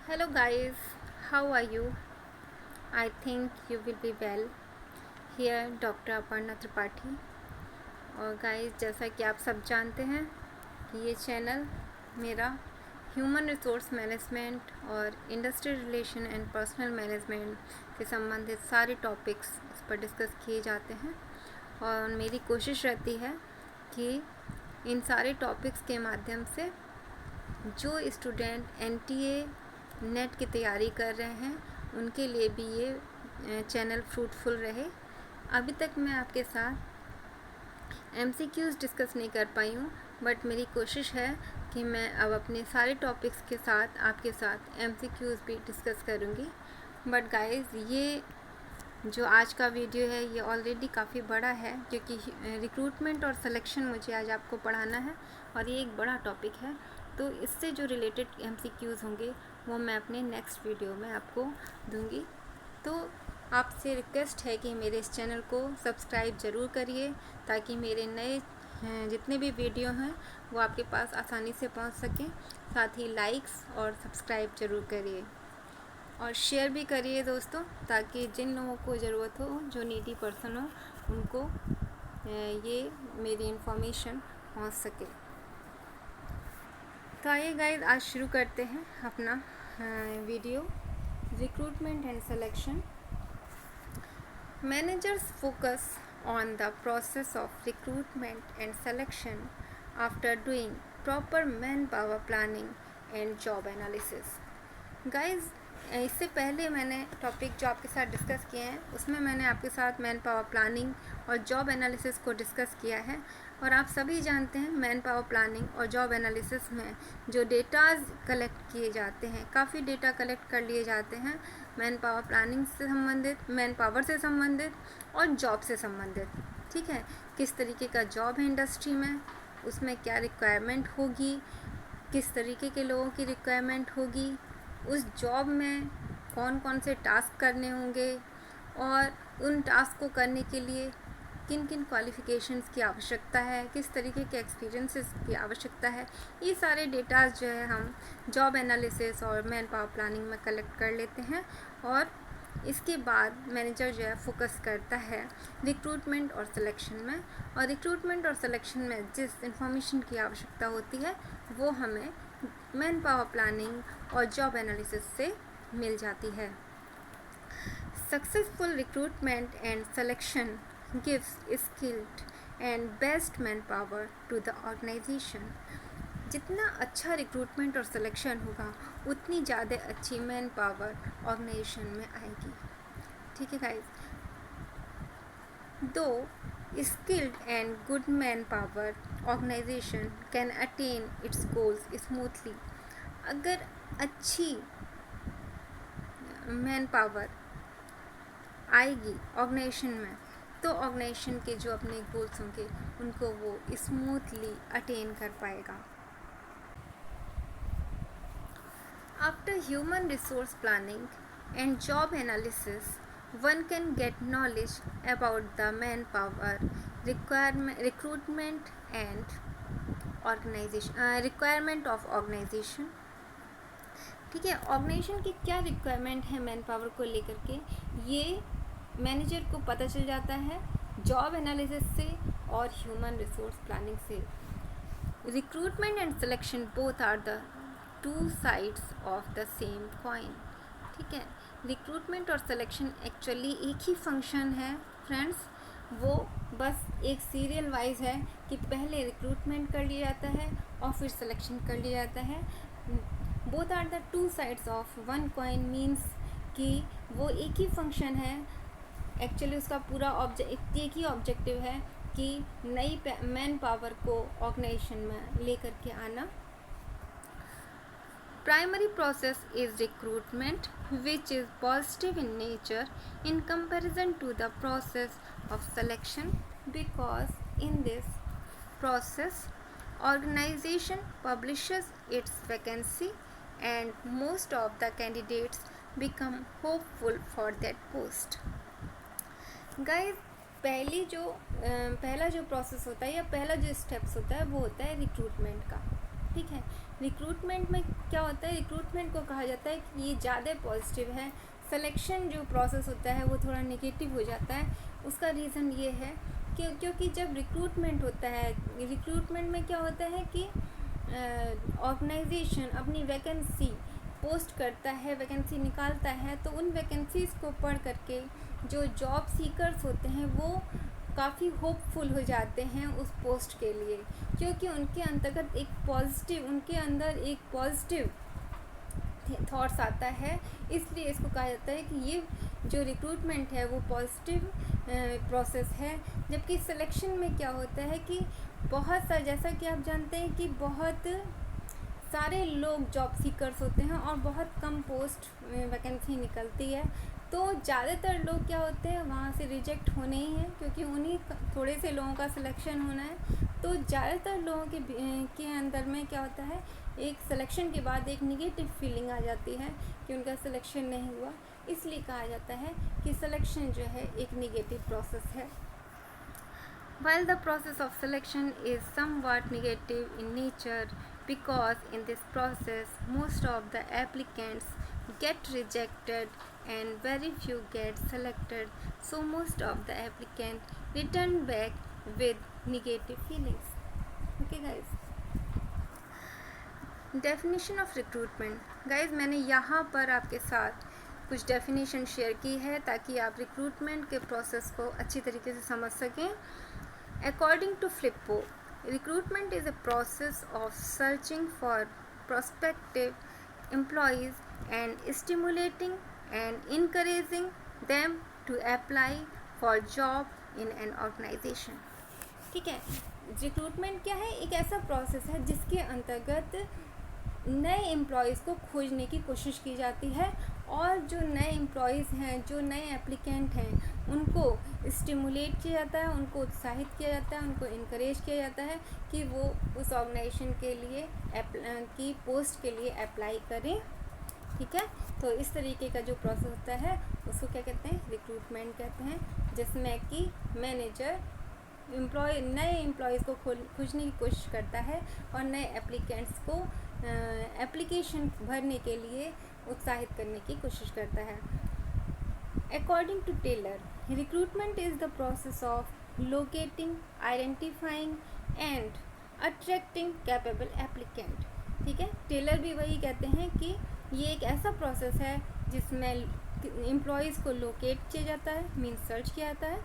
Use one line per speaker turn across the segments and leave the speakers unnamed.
Hello guys, how are you? I think you will be well. Here doctor Aparna Tripathi. और guys, जैसा कि आप सब जानते हैं कि ये चैनल मेरा ह्यूमन रिसोर्स मैनेजमेंट और industry relation and personal management से संबंधित सारे टॉपिक्स इस पर डिस्कस किए जाते हैं। और मेरी कोशिश रहती है कि इन सारे टॉपिक्स के माध्यम से जो स्टूडेंट एनटीए नेट की तैयारी कर रहे हैं उनके लिए भी ये चैनल फ्रूटफुल रहे। अभी तक मैं आपके साथ एमसीक्यूज़ डिस्कस नहीं कर पाई हूँ, बट मेरी कोशिश है कि मैं अब अपने सारे टॉपिक्स के साथ आपके साथ एमसीक्यूज़ भी डिस्कस करूँगी। बट गाइस, ये जो आज का वीडियो है ये ऑलरेडी काफ़ी बड़ा है, क्योंकि रिक्रूटमेंट और सिलेक्शन मुझे आज आपको पढ़ाना है और ये एक बड़ा टॉपिक है। तो इससे जो रिलेटेड एमसीक्यूज़ होंगे वो मैं अपने नेक्स्ट वीडियो में आपको दूंगी। तो आपसे रिक्वेस्ट है कि मेरे इस चैनल को सब्सक्राइब ज़रूर करिए, ताकि मेरे नए जितने भी वीडियो हैं वो आपके पास आसानी से पहुंच सकें। साथ ही लाइक्स और सब्सक्राइब ज़रूर करिए और शेयर भी करिए दोस्तों, ताकि जिन लोगों को ज़रूरत हो, जो नीडी पर्सन हो, उनको ये मेरी इन्फॉर्मेशन पहुंच सके। तो आइए गाइस, आज शुरू करते हैं अपना video. Recruitment and selection. Managers focus on the process of recruitment and selection after doing proper man power planning and job analysis. Guys, इससे पहले मैंने टॉपिक जो आपके साथ डिस्कस किए हैं उसमें मैंने आपके साथ मैन पावर प्लानिंग और जॉब एनालिसिस को डिस्कस किया है। और आप सभी जानते हैं मैन पावर प्लानिंग और जॉब एनालिसिस में जो डेटाज कलेक्ट किए जाते हैं, काफ़ी डेटा कलेक्ट कर लिए जाते हैं मैन पावर प्लानिंग से संबंधित, मैन पावर से संबंधित और जॉब से संबंधित। ठीक है, किस तरीके का जॉब है इंडस्ट्री में, उसमें क्या रिक्वायरमेंट होगी, किस तरीके के लोगों की रिक्वायरमेंट होगी, उस जॉब में कौन कौन से टास्क करने होंगे और उन टास्क को करने के लिए किन किन क्वालिफ़िकेशंस की आवश्यकता है, किस तरीके के एक्सपीरियंसेस की आवश्यकता है। ये सारे डेटाज जो है हम जॉब एनालिसिस और मैन पावर प्लानिंग में कलेक्ट कर लेते हैं। और इसके बाद मैनेजर जो है फोकस करता है रिक्रूटमेंट और सिलेक्शन में। और रिक्रूटमेंट और सिलेक्शन में जिस इंफॉर्मेशन की आवश्यकता होती है वो हमें मैन पावर प्लानिंग और जॉब एनालिसिस से मिल जाती है। Successful recruitment and selection gives skilled and best manpower to the organization। जितना अच्छा रिक्रूटमेंट और सिलेक्शन होगा उतनी ज़्यादा अच्छी मैन पावर ऑर्गेनाइजेशन में आएगी। ठीक है गाइस, दो skilled and good manpower organization can attain its goals smoothly। अगर अच्छी मैन पावर आएगी ऑर्गेनाइजेशन में तो ऑर्गेनाइजेशन के जो अपने गोल्स होंगे उनको वो स्मूथली अटेन कर पाएगा। After human resource planning and job analysis, one can get knowledge about the man power recruitment and organisation requirement of organisation. ठीक है, ऑर्गेनाइजेशन की क्या रिक्वायरमेंट है मैन पावर को लेकर के, ये मैनेजर को पता चल जाता है जॉब एनालिसिस से और ह्यूमन रिसोर्स प्लानिंग से। Recruitment and selection both are the two sides of the same coin. ठीक है, रिक्रूटमेंट और सिलेक्शन एक्चुअली एक ही फंक्शन है फ्रेंड्स। वो बस एक सीरियल वाइज है कि पहले रिक्रूटमेंट कर लिया जाता है और फिर सिलेक्शन कर लिया जाता है। Both are the two sides of one coin means कि वो एक ही फंक्शन है। एक्चुअली उसका पूरा एक ही ऑब्जेक्टिव है कि नई मैन पावर को ऑर्गेनाइजेशन में लेकर के आना। Primary process is recruitment which is positive in nature in comparison to the process of selection, because in this process organization publishes its vacancy and most of the candidates become hopeful for that post। Guys, पहला जो process होता है या पहला जो steps होता है वो होता है रिक्रूटमेंट का। ठीक है। रिक्रूटमेंट में क्या होता है, रिक्रूटमेंट को कहा जाता है कि ये ज़्यादा पॉजिटिव है, सिलेक्शन जो प्रोसेस होता है वो थोड़ा नेगेटिव हो जाता है। उसका रीज़न ये है क्योंकि जब रिक्रूटमेंट होता है, रिक्रूटमेंट में क्या होता है कि ऑर्गेनाइजेशन अपनी वैकेंसी पोस्ट करता है, वैकेंसी निकालता है, तो उन वैकेंसीज़ को पढ़ करके जो जॉब सीकर्स होते हैं वो काफ़ी होपफुल हो जाते हैं उस पोस्ट के लिए, क्योंकि उनके अंतर्गत उनके अंदर एक पॉजिटिव थॉट्स आता है। इसलिए इसको कहा जाता है कि ये जो रिक्रूटमेंट है वो पॉजिटिव प्रोसेस है। जबकि सिलेक्शन में क्या होता है कि बहुत सा, जैसा कि आप जानते हैं कि बहुत सारे लोग जॉब सीकर्स होते हैं और बहुत कम पोस्ट वैकेंसी निकलती है, तो ज़्यादातर लोग क्या होते हैं वहाँ से रिजेक्ट होने ही हैं, क्योंकि उन्हीं थोड़े से लोगों का सिलेक्शन होना है। तो ज़्यादातर लोगों के अंदर में क्या होता है, एक सिलेक्शन के बाद एक निगेटिव फीलिंग आ जाती है कि उनका सिलेक्शन नहीं हुआ। इसलिए कहा जाता है कि सिलेक्शन जो है एक निगेटिव प्रोसेस है। While the process of selection is somewhat negative in nature, because in this process most of the applicants get rejected and very few get selected, so most of the applicants return back with negative feelings. Okay guys, definition of recruitment. Guys मैंने यहाँ पर आपके साथ कुछ definition share की है ताकि आप रिक्रूटमेंट के प्रोसेस को अच्छी तरीके से समझ सकें। According to Flippo, recruitment is a process of searching for prospective employees and stimulating and encouraging them to apply for job in an organisation. ठीक है, रिक्रूटमेंट क्या है, एक ऐसा प्रोसेस है जिसके अंतर्गत नए एम्प्लॉयज़ को खोजने की कोशिश की जाती है और जो नए एम्प्लॉयज़ हैं, जो नए एप्लीकेंट हैं, उनको स्टिमुलेट किया जाता है, उनको उत्साहित किया जाता है, उनको इनकरेज किया जाता है कि वो उस ऑर्गेनाइजेशन के लिए की पोस्ट के लिए अप्लाई करें। ठीक है, तो इस तरीके का जो प्रोसेस होता है उसको क्या कहते हैं, रिक्रूटमेंट कहते हैं, जिसमें कि मैनेजर नए एम्प्लॉयज़ को खोजने की कोशिश करता है और नए एप्लीकेंट्स को एप्लीकेशन भरने के लिए उत्साहित करने की कोशिश करता है। According to Taylor, recruitment is the process of locating, identifying and attracting capable applicant. ठीक है, टेलर भी वही कहते हैं कि ये एक ऐसा प्रोसेस है जिसमें एम्प्लॉयज़ को लोकेट किया जाता है, मीन्स सर्च किया जाता है,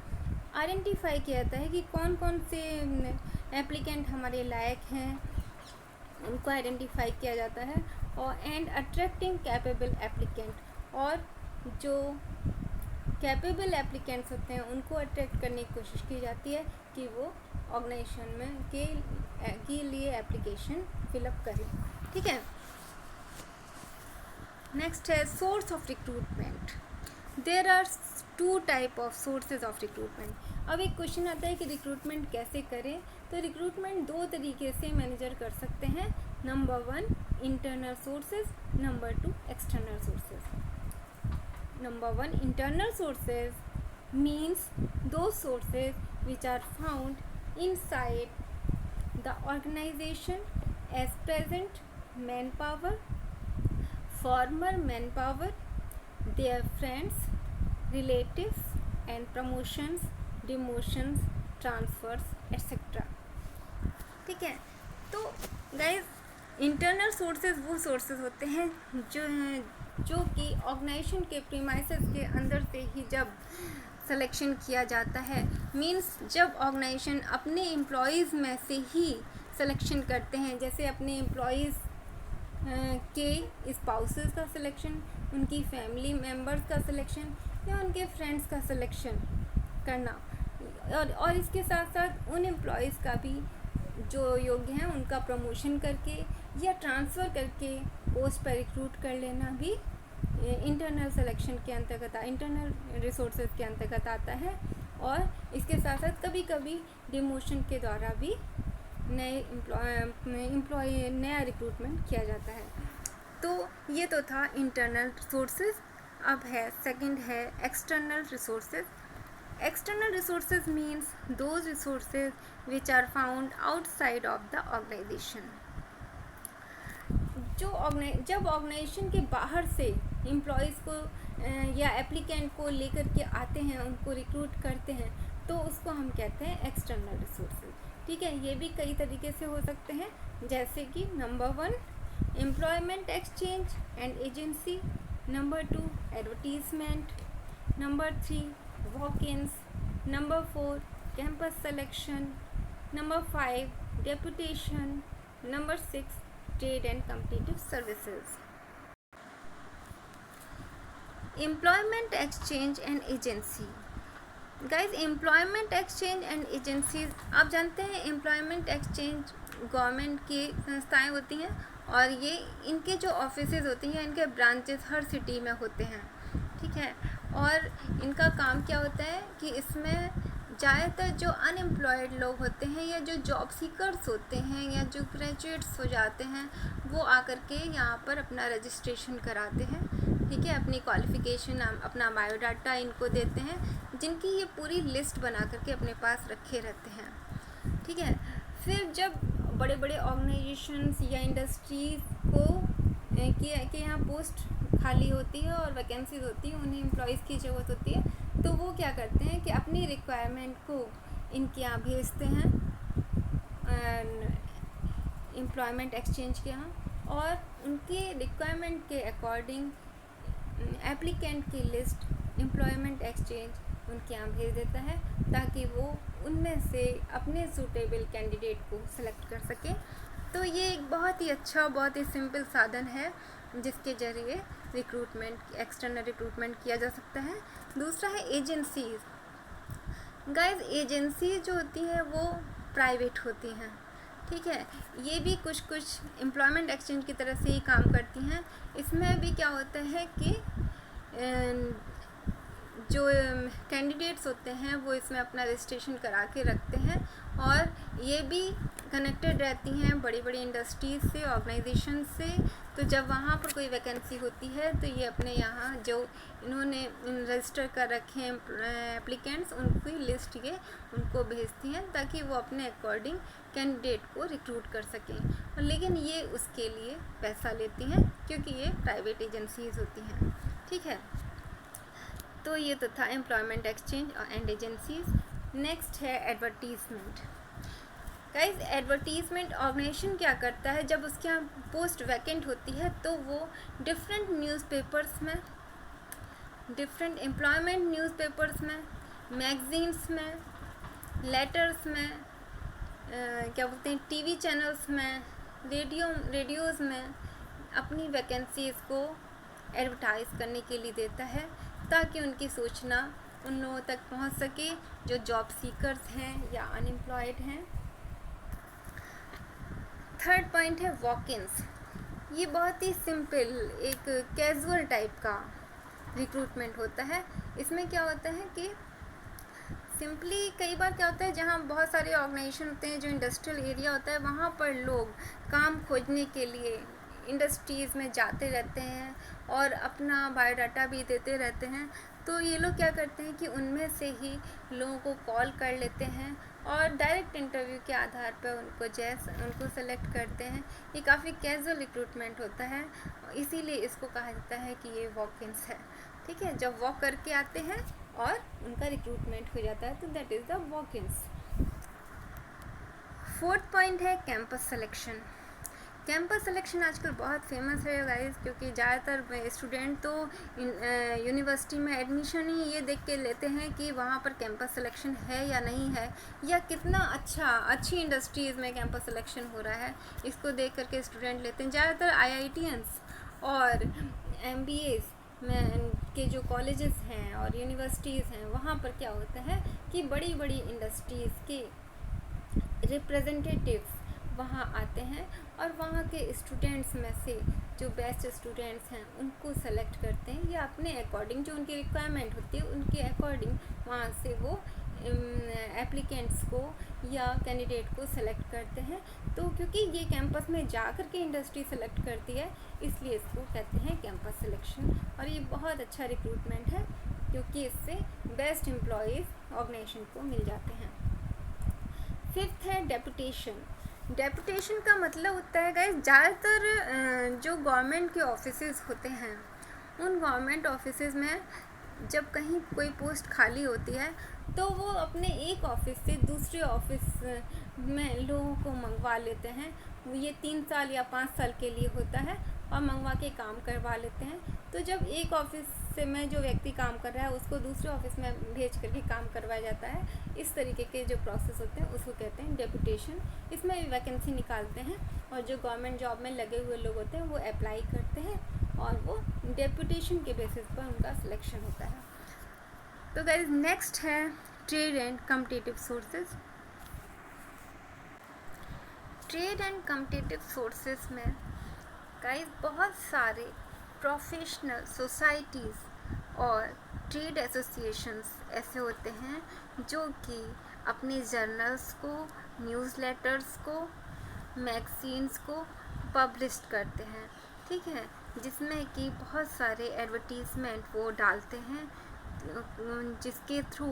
आइडेंटिफाई किया जाता है कि कौन कौन से एप्लीकेंट हमारे लायक हैं, उनको आइडेंटिफाई किया जाता है, और एंड अट्रैक्टिंग कैपेबल एप्लीकेंट, और जो कैपेबल एप्लीकेंट्स होते हैं उनको अट्रैक्ट करने की कोशिश की जाती है कि वो ऑर्गेनाइजेशन में के लिए एप्लीकेशन फिलअप करें। ठीक है, नेक्स्ट है source of recruitment. There are 2 type of sources of recruitment. अब एक क्वेश्चन आता है कि रिक्रूटमेंट कैसे करें, तो रिक्रूटमेंट 2 तरीके से मैनेजर कर सकते हैं। Number 1 internal sources, number 2 external sources. Number 1 internal sources means those sources which are found inside the organisation as present manpower, former manpower, their friends, relatives and promotions, demotions, transfers etc. ठीक है, तो guys internal sources वो sources होते हैं जो कि organisation के premises के अंदर से ही जब सिलेक्शन किया जाता है, मींस जब ऑर्गेनाइजेशन अपने एम्प्लॉयज़ में से ही सिलेक्शन करते हैं, जैसे अपने एम्प्लॉयज़ के स्पाउसेस का सिलेक्शन, उनकी फैमिली मेम्बर्स का सिलेक्शन या उनके फ्रेंड्स का सिलेक्शन करना, और इसके साथ साथ उन एम्प्लॉयज़ का भी जो योग्य हैं उनका प्रमोशन करके या ट्रांसफ़र करके पोस्ट पर रिक्रूट कर लेना भी इंटरनल सिलेक्शन के अंतर्गत, इंटरनल रिसोर्सेज के अंतर्गत आता है। और इसके साथ साथ कभी कभी डिमोशन के द्वारा भी नया रिक्रूटमेंट किया जाता है। तो ये तो था इंटरनल सोर्सेज। अब है सेकंड है external resources. External resources means those resources which are found outside of the organisation. जब ऑर्गेनाइजेशन के बाहर से एम्प्लॉयज़ को या एप्लीकेंट को लेकर के आते हैं, उनको रिक्रूट करते हैं, तो उसको हम कहते हैं एक्सटर्नल रिसोर्सेज। ठीक है, ये भी कई तरीके से हो सकते हैं, जैसे कि number 1 employment exchange and agency, number 2 advertisement, number 3 walk-ins, number 4 campus selection, number 5 deputation, number 6 trade and competitive services. Employment exchange and agency. Guys, employment exchange and agencies, आप जानते हैं एम्प्लॉयमेंट एक्सचेंज गवर्नमेंट की संस्थाएं होती हैं और ये इनके जो ऑफिसेज होती हैं, इनके ब्रांचेस हर सिटी में होते हैं। ठीक है, और इनका काम क्या होता है कि इसमें ज़्यादातर जो अनएम्प्लॉयड लोग होते हैं या जो जॉब सीकर्स होते हैं या जो ग्रेजुएट्स हो जाते हैं, वो आकर के यहाँ पर अपना रजिस्ट्रेशन कराते हैं। ठीक है, अपनी क्वालिफ़िकेशन, अपना बायोडाटा इनको देते हैं, जिनकी ये पूरी लिस्ट बना करके अपने पास रखे रहते हैं। ठीक है, फिर जब बड़े बड़े ऑर्गेनाइजेशंस या इंडस्ट्रीज़ को के यहाँ पोस्ट खाली होती है और वैकेंसीज होती है, उन्हें एम्प्लॉयज़ की ज़रूरत होती है, तो वो क्या करते हैं कि अपनी रिक्वायरमेंट को इनके यहाँ भेजते हैं एम्प्लॉयमेंट एक्सचेंज के यहाँ, और उनके रिक्वायरमेंट के अकॉर्डिंग एप्लीकेंट की लिस्ट एम्प्लॉयमेंट एक्सचेंज उनके यहाँ भेज देता है, ताकि वो उनमें से अपने सूटेबल कैंडिडेट को सिलेक्ट कर सकें। तो ये एक बहुत ही अच्छा, बहुत ही सिंपल साधन है जिसके ज़रिए रिक्रूटमेंट, एक्सटर्नल रिक्रूटमेंट किया जा सकता है। दूसरा है एजेंसीज। गाइज, एजेंसी जो होती हैं वो प्राइवेट होती हैं। ठीक है, ये भी कुछ एम्प्लॉयमेंट एक्सचेंज की तरह से ही काम करती हैं। इसमें भी क्या होता है कि जो कैंडिडेट्स होते हैं वो इसमें अपना रजिस्ट्रेशन करा के रखते हैं, और ये भी कनेक्टेड रहती हैं बड़ी बड़ी इंडस्ट्रीज से, ऑर्गेनाइजेशन से। तो जब वहाँ पर कोई वैकेंसी होती है तो ये अपने यहाँ जो इन्होंने रजिस्टर कर रखे हैं एप्लीकेंट्स, उनकी लिस्ट ये उनको भेजती हैं, ताकि वो अपने अकॉर्डिंग कैंडिडेट को रिक्रूट कर सकें। लेकिन ये उसके लिए पैसा लेती हैं, क्योंकि ये प्राइवेट एजेंसीज होती हैं। ठीक है, तो ये तो था employment exchange and agencies. Next है एडवर्टीजमेंट। गाइज, एडवर्टीजमेंट ऑर्गेनाइजेशन क्या करता है, जब उसके यहाँ पोस्ट वैकेंट होती है तो वो डिफरेंट न्यूज़पेपर्स में, डिफरेंट एम्प्लॉयमेंट न्यूज़पेपर्स में, मैगजीन्स में, लेटर्स में, क्या बोलते हैं, टीवी चैनल्स में, रेडियोज़ में अपनी वैकेंसीज़ को एडवर्टाइज़ करने के लिए देता है, ताकि उनकी सूचना उन लोगों तक पहुंच सके जो जॉब सीकर्स हैं या अनएम्प्लॉयड हैं। थर्ड पॉइंट है वॉक-इन्स। ये बहुत ही सिंपल, एक कैजुअल टाइप का रिक्रूटमेंट होता है। इसमें क्या होता है कि सिंपली कई बार क्या होता है, जहाँ बहुत सारे ऑर्गेनाइजेशन होते हैं, जो इंडस्ट्रियल एरिया होता है, वहाँ पर लोग काम खोजने के लिए इंडस्ट्रीज़ में जाते रहते हैं और अपना बायोडाटा भी देते रहते हैं। तो ये लोग क्या करते हैं कि उनमें से ही लोगों को कॉल कर लेते हैं और डायरेक्ट इंटरव्यू के आधार पर उनको सेलेक्ट करते हैं। ये काफ़ी कैजुअल रिक्रूटमेंट होता है, इसीलिए इसको कहा जाता है कि ये वॉक-इन्स है। ठीक है, जब वॉक करके आते हैं और उनका रिक्रूटमेंट हो जाता है, तो that is the walk-ins. Fourth point है कैंपस सिलेक्शन। कैंपस सिलेक्शन आजकल बहुत फेमस है गाइस, क्योंकि ज़्यादातर स्टूडेंट तो यूनिवर्सिटी में एडमिशन ही ये देख के लेते हैं कि वहाँ पर कैंपस सिलेक्शन है या नहीं है, या कितना अच्छी इंडस्ट्रीज़ में कैंपस सिलेक्शन हो रहा है, इसको देख करके स्टूडेंट लेते हैं। ज़्यादातर IITians और MBAs में के जो कॉलेजेस हैं और यूनिवर्सिटीज़ हैं, वहाँ पर क्या होता है कि बड़ी बड़ी इंडस्ट्रीज़ के रिप्रेजेंटेटिव्स वहाँ आते हैं और वहाँ के स्टूडेंट्स में से जो बेस्ट स्टूडेंट्स हैं उनको सेलेक्ट करते हैं, या अपने अकॉर्डिंग जो उनकी रिक्वायरमेंट होती है उनके अकॉर्डिंग वहाँ से वो एप्लीकेंट्स को या कैंडिडेट को सेलेक्ट करते हैं। तो क्योंकि ये कैंपस में जा कर के इंडस्ट्री सेलेक्ट करती है, इसलिए इसको कहते हैं कैंपस सिलेक्शन, और ये बहुत अच्छा रिक्रूटमेंट है, क्योंकि इससे बेस्ट एम्प्लॉयज़ ऑर्गेनाइजेशन को मिल जाते हैं। फिफ्थ है डेपुटेशन। डेपुटेशन का मतलब होता है गाइस, ज़्यादातर जो गवर्नमेंट के ऑफिसेज होते हैं उन गवर्नमेंट ऑफिसेज में जब कहीं कोई पोस्ट खाली होती है तो वो अपने एक ऑफिस से दूसरे ऑफिस में लोगों को मंगवा लेते हैं। ये 3 साल या 5 साल के लिए होता है और मंगवा के काम करवा लेते हैं। तो जब एक ऑफिस से में जो व्यक्ति काम कर रहा है उसको दूसरे ऑफिस में भेज करके काम करवाया जाता है, इस तरीके के जो प्रोसेस होते हैं उसको कहते हैं डेपुटेशन। इसमें भी वैकेंसी निकालते हैं और जो गवर्नमेंट जॉब में लगे हुए लोग होते हैं वो अप्लाई करते हैं और वो डेपुटेशन के बेसिस पर उनका सिलेक्शन होता है। तो गाइस नेक्स्ट है trade and competitive sources. Trade and competitive sources में गाइस बहुत सारे प्रोफेशनल सोसाइटीज़ और ट्रेड एसोसिएशंस ऐसे होते हैं जो कि अपने जर्नल्स को, न्यूज़लेटर्स को, मैगजीन्स को पब्लिश करते हैं, ठीक है, जिसमें कि बहुत सारे एडवर्टीज़मेंट वो डालते हैं, जिसके थ्रू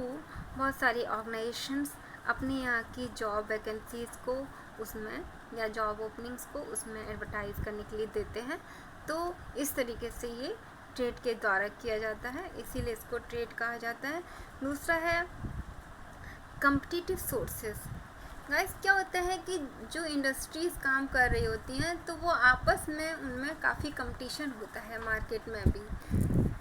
बहुत सारी ऑर्गेनाइजेशंस अपने यहाँ की जॉब वैकेंसीज़ को उसमें या जॉब ओपनिंग्स को उसमें एडवर्टाइज़ करने के लिए देते हैं। तो इस तरीके से ये ट्रेड के द्वारा किया जाता है, इसीलिए इसको ट्रेड कहा जाता है। दूसरा है कॉम्पिटिटिव सोर्सेज। गाइस क्या होता है कि जो इंडस्ट्रीज़ काम कर रही होती हैं तो वो आपस में उनमें काफ़ी कंपटीशन होता है मार्केट में भी,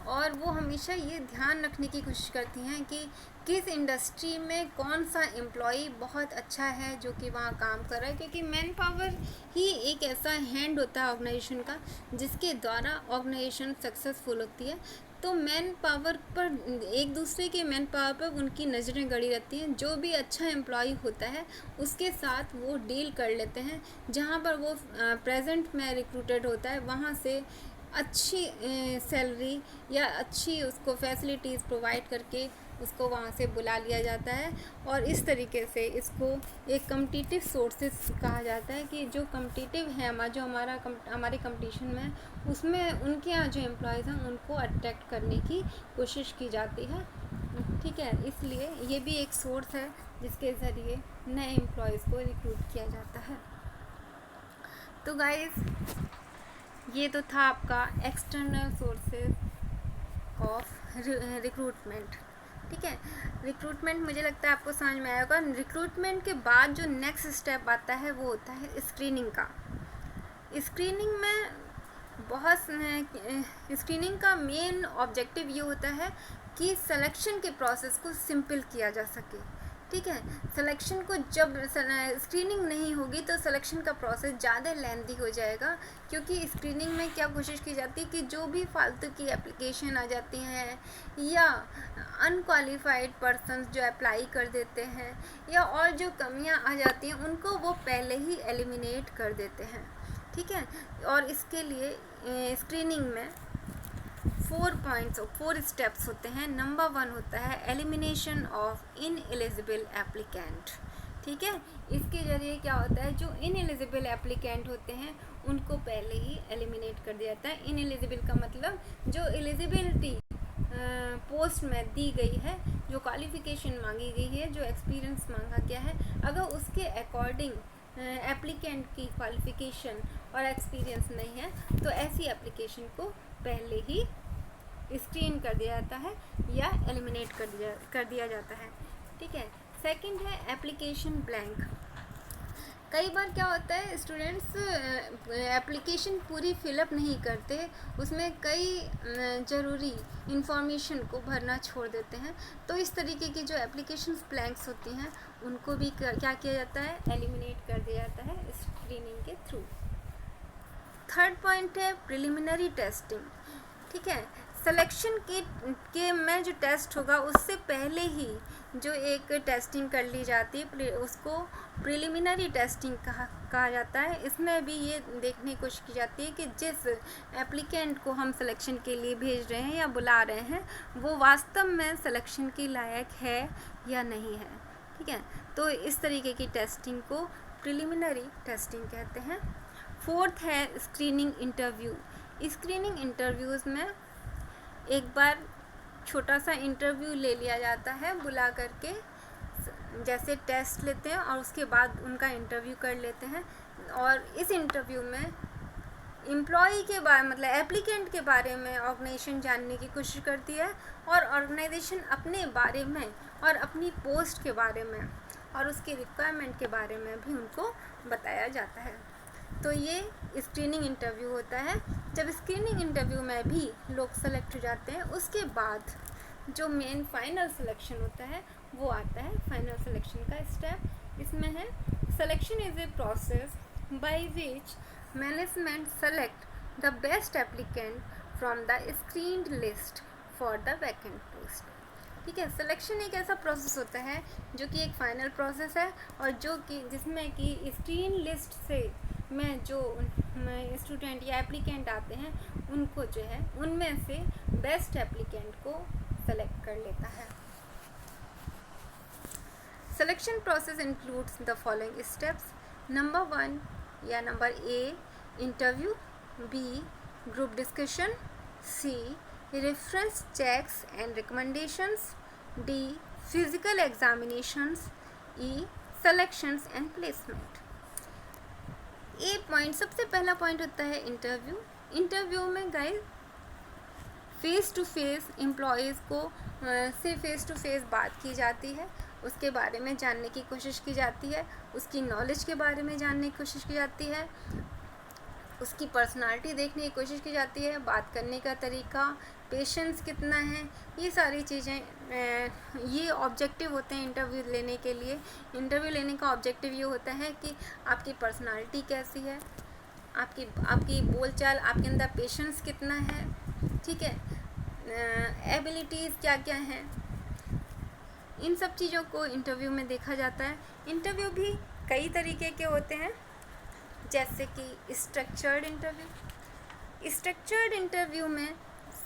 और वो हमेशा ये ध्यान रखने की कोशिश करती हैं कि किस इंडस्ट्री में कौन सा एम्प्लॉई बहुत अच्छा है जो कि वहाँ काम कर रहा है, क्योंकि मैन पावर ही एक ऐसा हैंड होता है ऑर्गेनाइजेशन का जिसके द्वारा ऑर्गेनाइजेशन सक्सेसफुल होती है। तो मैन पावर पर, एक दूसरे के मैन पावर पर उनकी नज़रें गड़ी रहती हैं। जो भी अच्छा एम्प्लॉय होता है उसके साथ वो डील कर लेते हैं, जहाँ पर वो प्रेजेंट में रिक्रूटेड होता है वहाँ से अच्छी सैलरी या अच्छी उसको फैसिलिटीज़ प्रोवाइड करके उसको वहाँ से बुला लिया जाता है। और इस तरीके से इसको एक कॉम्पिटिटिव सोर्सेज कहा जाता है कि जो कॉम्पिटिटिव है, जो हमारे कंपटीशन में उसमें उनके यहाँ जो एम्प्लॉयज़ हैं उनको अट्रैक्ट करने की कोशिश की जाती है, ठीक है। इसलिए ये भी एक सोर्स है जिसके ज़रिए नए एम्प्लॉयज़ को रिक्रूट किया जाता है। तो गाइस ये तो था आपका एक्सटर्नल सोर्सेज ऑफ रिक्रूटमेंट, ठीक है। रिक्रूटमेंट मुझे लगता है आपको समझ में आया होगा। रिक्रूटमेंट के बाद जो नेक्स्ट स्टेप आता है वो होता है स्क्रीनिंग का। स्क्रीनिंग में स्क्रीनिंग का मेन ऑब्जेक्टिव ये होता है कि सिलेक्शन के प्रोसेस को सिंपल किया जा सके, ठीक है। सिलेक्शन को जब स्क्रीनिंग नहीं होगी तो सिलेक्शन का प्रोसेस ज़्यादा लेंथी हो जाएगा, क्योंकि स्क्रीनिंग में क्या कोशिश की जाती है कि जो भी फालतू की एप्लीकेशन आ जाती हैं या अनक्वालिफाइड पर्सन्स जो अप्लाई कर देते हैं या और जो कमियां आ जाती हैं उनको वो पहले ही एलिमिनेट कर देते हैं, ठीक है। और इसके लिए स्क्रीनिंग में 4 स्टेप्स होते हैं। नंबर 1 होता है एलिमिनेशन ऑफ इनएलिजिबल एप्लीकेंट, ठीक है। इसके ज़रिए क्या होता है, जो इनएलिजिबल एप्लीकेंट होते हैं उनको पहले ही एलिमिनेट कर दिया जाता है। इनएलिजिबल का मतलब जो एलिजिबिलिटी पोस्ट में दी गई है, जो क्वालिफ़िकेशन मांगी गई है, जो एक्सपीरियंस मांगा गया है, अगर उसके अकॉर्डिंग एप्लीकेंट की क्वालिफ़िकेशन और एक्सपीरियंस नहीं है तो ऐसी एप्लीकेशन को पहले ही स्क्रीन कर दिया जाता है या एलिमिनेट कर दिया जाता है, ठीक है। सेकंड है एप्लीकेशन ब्लैंक। कई बार क्या होता है, स्टूडेंट्स एप्लीकेशन पूरी फिलअप नहीं करते, उसमें कई ज़रूरी इंफॉर्मेशन को भरना छोड़ देते हैं। तो इस तरीके की जो एप्लीकेशंस ब्लैंक्स होती हैं उनको भी क्या किया जाता है, एलिमिनेट कर दिया जाता है स्क्रीनिंग के थ्रू। थर्ड पॉइंट है प्रिलिमिनरी टेस्टिंग, ठीक है। सिलेक्शन के में जो टेस्ट होगा उससे पहले ही जो एक टेस्टिंग कर ली जाती है उसको प्रिलिमिनरी टेस्टिंग कहा जाता है। इसमें भी ये देखने की कोशिश की जाती है कि जिस एप्लीकेंट को हम सिलेक्शन के लिए भेज रहे हैं या बुला रहे हैं वो वास्तव में सिलेक्शन के लायक है या नहीं है, ठीक है। तो इस तरीके की टेस्टिंग को प्रिलिमिनरी टेस्टिंग कहते हैं। फोर्थ है स्क्रीनिंग इंटरव्यू। स्क्रीनिंग इंटरव्यूज़ में एक बार छोटा सा इंटरव्यू ले लिया जाता है बुला करके, जैसे टेस्ट लेते हैं और उसके बाद उनका इंटरव्यू कर लेते हैं, और इस इंटरव्यू में एम्प्लॉई के बारे मतलब एप्लीकेंट के बारे में ऑर्गेनाइजेशन जानने की कोशिश करती है, और ऑर्गेनाइजेशन अपने बारे में और अपनी पोस्ट के बारे में और उसके रिक्वायरमेंट के बारे में भी उनको बताया जाता है। तो ये स्क्रीनिंग इंटरव्यू होता है। जब स्क्रीनिंग इंटरव्यू में भी लोग सेलेक्ट हो जाते हैं, उसके बाद जो मेन फाइनल सिलेक्शन होता है वो आता है। फाइनल सिलेक्शन का स्टेप इसमें है, selection is a process by which management select the best applicant from the screened list for the vacant post. ठीक है, सिलेक्शन एक ऐसा प्रोसेस होता है जो कि एक फाइनल प्रोसेस है, और जो कि जिसमें कि स्क्रीन लिस्ट से में जो स्टूडेंट या एप्लीकेंट आते हैं उनको जो है उनमें से बेस्ट एप्लीकेंट को सेलेक्ट कर लेता है। Selection process includes the following steps. Number 1 या number A, interview. B, group discussion. C, reference checks and recommendations. D, physical examinations. E, selections and placement. A point, सबसे पहला पॉइंट होता है interview. Interview में guys face to face employees को से face to face बात की जाती है, उसके बारे में जानने की कोशिश की जाती है, उसकी नॉलेज के बारे में जानने की कोशिश की जाती है, उसकी पर्सनालिटी देखने की कोशिश की जाती है, बात करने का तरीका, पेशेंस कितना है, ये सारी चीज़ें ये ऑब्जेक्टिव होते हैं इंटरव्यू लेने के लिए। इंटरव्यू लेने का ऑब्जेक्टिव ये होता है कि आपकी पर्सनालिटी कैसी है, आपकी बोलचाल, आपके अंदर पेशेंस कितना है, ठीक है, एबिलिटीज़ क्या क्या हैं, इन सब चीज़ों को इंटरव्यू में देखा जाता है। इंटरव्यू भी कई तरीके के होते हैं, जैसे कि स्ट्रक्चर्ड इंटरव्यू। स्ट्रक्चर्ड इंटरव्यू में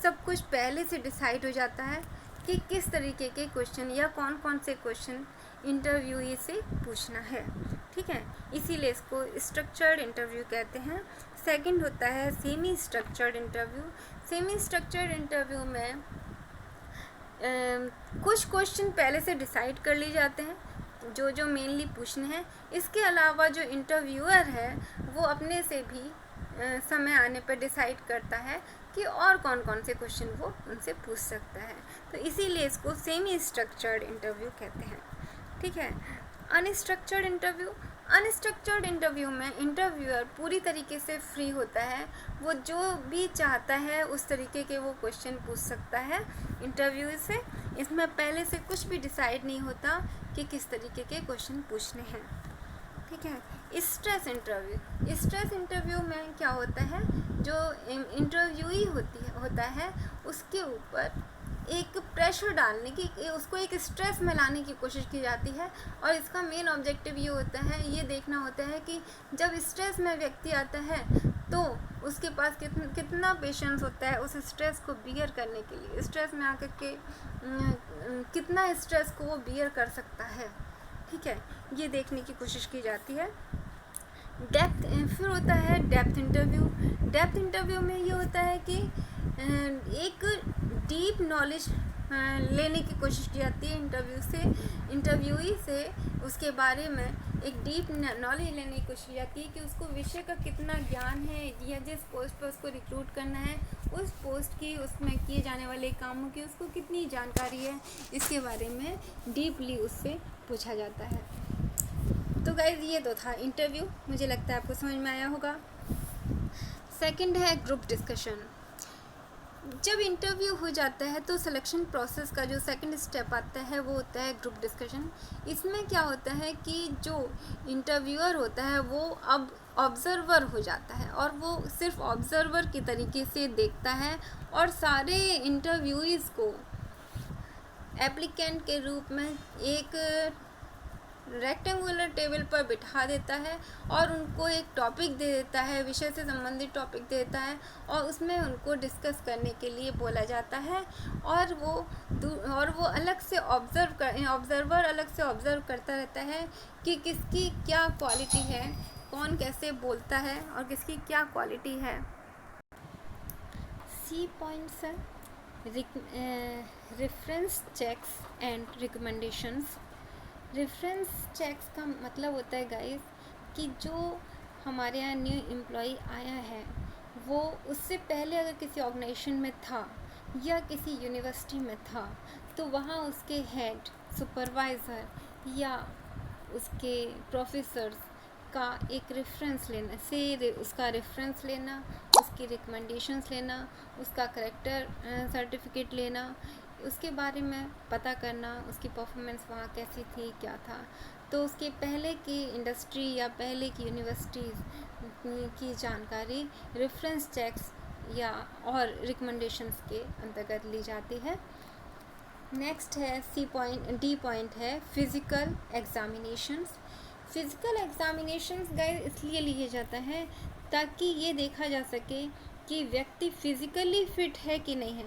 सब कुछ पहले से डिसाइड हो जाता है कि किस तरीके के क्वेश्चन या कौन कौन से क्वेश्चन इंटरव्यूई से पूछना है, ठीक है, इसीलिए इसको स्ट्रक्चर्ड इंटरव्यू कहते हैं। सेकंड होता है semi structured interview. Semi structured interview में कुछ क्वेश्चन पहले से डिसाइड कर लिए जाते हैं जो जो मेनली पूछने हैं। इसके अलावा जो इंटरव्यूअर है वो अपने से भी समय आने पर डिसाइड करता है कि और कौन कौन से क्वेश्चन वो उनसे पूछ सकता है, तो इसीलिए इसको सेमी स्ट्रक्चर्ड इंटरव्यू कहते हैं, ठीक है। Unstructured interview. अनस्ट्रक्चर्ड इंटरव्यू में इंटरव्यूअर पूरी तरीके से फ्री होता है, वो जो भी चाहता है उस तरीके के वो क्वेश्चन पूछ सकता है इंटरव्यू से। इसमें पहले से कुछ भी डिसाइड नहीं होता कि किस तरीके के क्वेश्चन पूछने हैं, ठीक है। Stress interview. स्ट्रेस इंटरव्यू में क्या होता है, जो इंटरव्यूई होता है उसके ऊपर एक प्रेशर डालने की, उसको एक स्ट्रेस में लाने की कोशिश की जाती है, और इसका मेन ऑब्जेक्टिव ये होता है, ये देखना होता है कि जब स्ट्रेस में व्यक्ति आता है तो उसके पास कितना पेशेंस होता है उस स्ट्रेस को बियर करने के लिए, स्ट्रेस में आकर के कितना स्ट्रेस को वो बियर कर सकता है, ठीक है, ये देखने की कोशिश की जाती है। डेप्थ फिर होता है डेप्थ इंटरव्यू। डेप्थ इंटरव्यू में ये होता है कि एक डीप नॉलेज लेने की कोशिश की जाती है इंटरव्यूई से उसके बारे में एक डीप नॉलेज लेने की कोशिश की जाती है कि उसको विषय का कितना ज्ञान है, या जिस पोस्ट पर उसको रिक्रूट करना है उस पोस्ट की, उसमें किए जाने वाले कामों की उसको कितनी जानकारी है, इसके बारे में डीपली उससे पूछा जाता है। तो गाइज ये तो था इंटरव्यू, मुझे लगता है आपको समझ में आया होगा। सेकंड है ग्रुप डिस्कशन। जब इंटरव्यू हो जाता है तो सिलेक्शन प्रोसेस का जो सेकंड स्टेप आता है वो होता है ग्रुप डिस्कशन। इसमें क्या होता है कि जो इंटरव्यूअर होता है वो अब ऑब्जर्वर हो जाता है, और वो सिर्फ ऑब्जर्वर के तरीके से देखता है और सारे इंटरव्यूईज़ को एप्लीकेंट के रूप में एक रेक्टेंगुलर टेबल पर बिठा देता है और उनको एक टॉपिक दे देता है, विषय से संबंधित टॉपिक देता है, और उसमें उनको डिस्कस करने के लिए बोला जाता है, और वो अलग से ऑब्जर्वर अलग से ऑब्जर्व करता रहता है कि किसकी क्या क्वालिटी है, कौन कैसे बोलता है और किसकी क्या क्वालिटी है। सी पॉइंट्स है reference checks and recommendations. Reference checks का मतलब होता है गाइस कि जो हमारे यहाँ न्यू एम्प्लॉय आया है वो उससे पहले अगर किसी ऑर्गेनाइजेशन में था या किसी यूनिवर्सिटी में था तो वहाँ उसके हेड, सुपरवाइज़र या उसके प्रोफेसर्स का एक रेफरेंस लेना उसका रेफरेंस लेना, उसकी रिकमेंडेशंस लेना, उसका करेक्टर सर्टिफिकेट लेना, उसके बारे में पता करना, उसकी परफॉर्मेंस वहाँ कैसी थी, क्या था। तो उसके पहले की इंडस्ट्री या पहले की यूनिवर्सिटीज़ की जानकारी रेफरेंस चेक्स या और रिकमेंडेशंस के अंतर्गत ली जाती है। नेक्स्ट है डी पॉइंट है physical examinations. Physical examinations guys इसलिए लिए जाता है ताकि ये देखा जा सके कि व्यक्ति फिज़िकली फ़िट है कि नहीं है,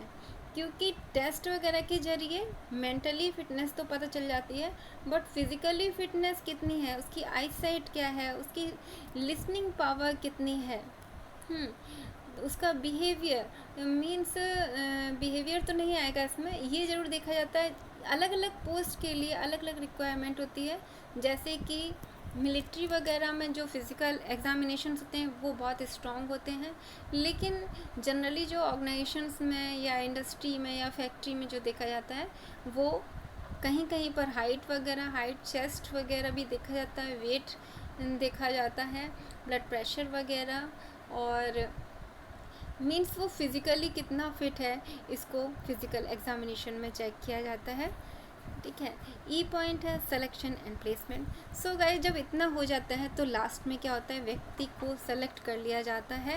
क्योंकि टेस्ट वगैरह के ज़रिए मेंटली फ़िटनेस तो पता चल जाती है, बट फिज़िकली फ़िटनेस कितनी है, उसकी आई साइट क्या है, उसकी लिसनिंग पावर कितनी है, उसका बिहेवियर मीन्स बिहेवियर तो नहीं आएगा इसमें, ये ज़रूर देखा जाता है। अलग अलग पोस्ट के लिए अलग अलग रिक्वायरमेंट होती है, जैसे कि मिलिट्री वगैरह में जो फिज़िकल एग्ज़ामिनेशंस होते हैं वो बहुत स्ट्रॉन्ग होते हैं, लेकिन जनरली जो ऑर्गेनाइजेशंस में या इंडस्ट्री में या फैक्ट्री में जो देखा जाता है वो कहीं कहीं पर हाइट चेस्ट वगैरह भी देखा जाता है, वेट देखा जाता है, ब्लड प्रेशर वगैरह, और मीन्स वो फिज़िकली कितना फिट है इसको फिज़िकल एग्ज़ामिनेशन में चेक किया जाता है। ठीक है। ई पॉइंट है selection and placement. So guys जब इतना हो जाता है तो लास्ट में क्या होता है, व्यक्ति को सेलेक्ट कर लिया जाता है,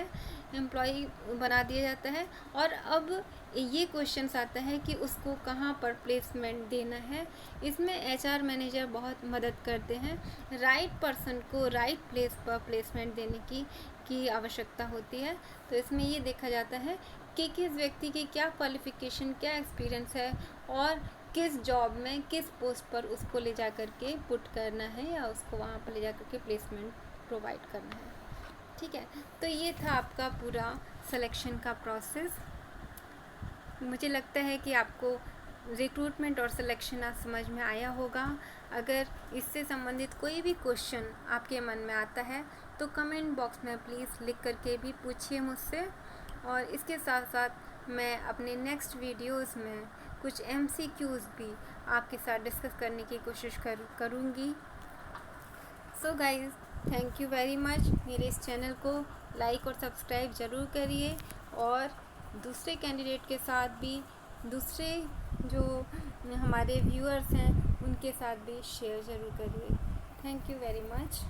एम्प्लॉय बना दिया जाता है, और अब ये क्वेश्चंस आता है कि उसको कहाँ पर प्लेसमेंट देना है। इसमें एचआर मैनेजर बहुत मदद करते हैं, राइट पर्सन को राइट प्लेस पर प्लेसमेंट देने की आवश्यकता होती है। तो इसमें ये देखा जाता है कि किस व्यक्ति की क्या क्वालिफ़िकेशन, क्या एक्सपीरियंस है, और किस जॉब में किस पोस्ट पर उसको ले जा कर के पुट करना है या उसको वहाँ पर ले जा कर के प्लेसमेंट प्रोवाइड करना है। ठीक है, तो ये था आपका पूरा सिलेक्शन का प्रोसेस। मुझे लगता है कि आपको रिक्रूटमेंट और सिलेक्शन आज समझ में आया होगा। अगर इससे संबंधित कोई भी क्वेश्चन आपके मन में आता है तो कमेंट बॉक्स में प्लीज़ लिख करके भी पूछिए मुझसे, और इसके साथ साथ मैं अपने नेक्स्ट वीडियोस में कुछ MCQs भी आपके साथ डिस्कस करने की कोशिश करूँगी। So guys thank you very much. मेरे इस चैनल को लाइक और सब्सक्राइब ज़रूर करिए, और दूसरे कैंडिडेट के साथ भी, दूसरे जो हमारे व्यूअर्स हैं उनके साथ भी शेयर ज़रूर करिए। Thank you very much.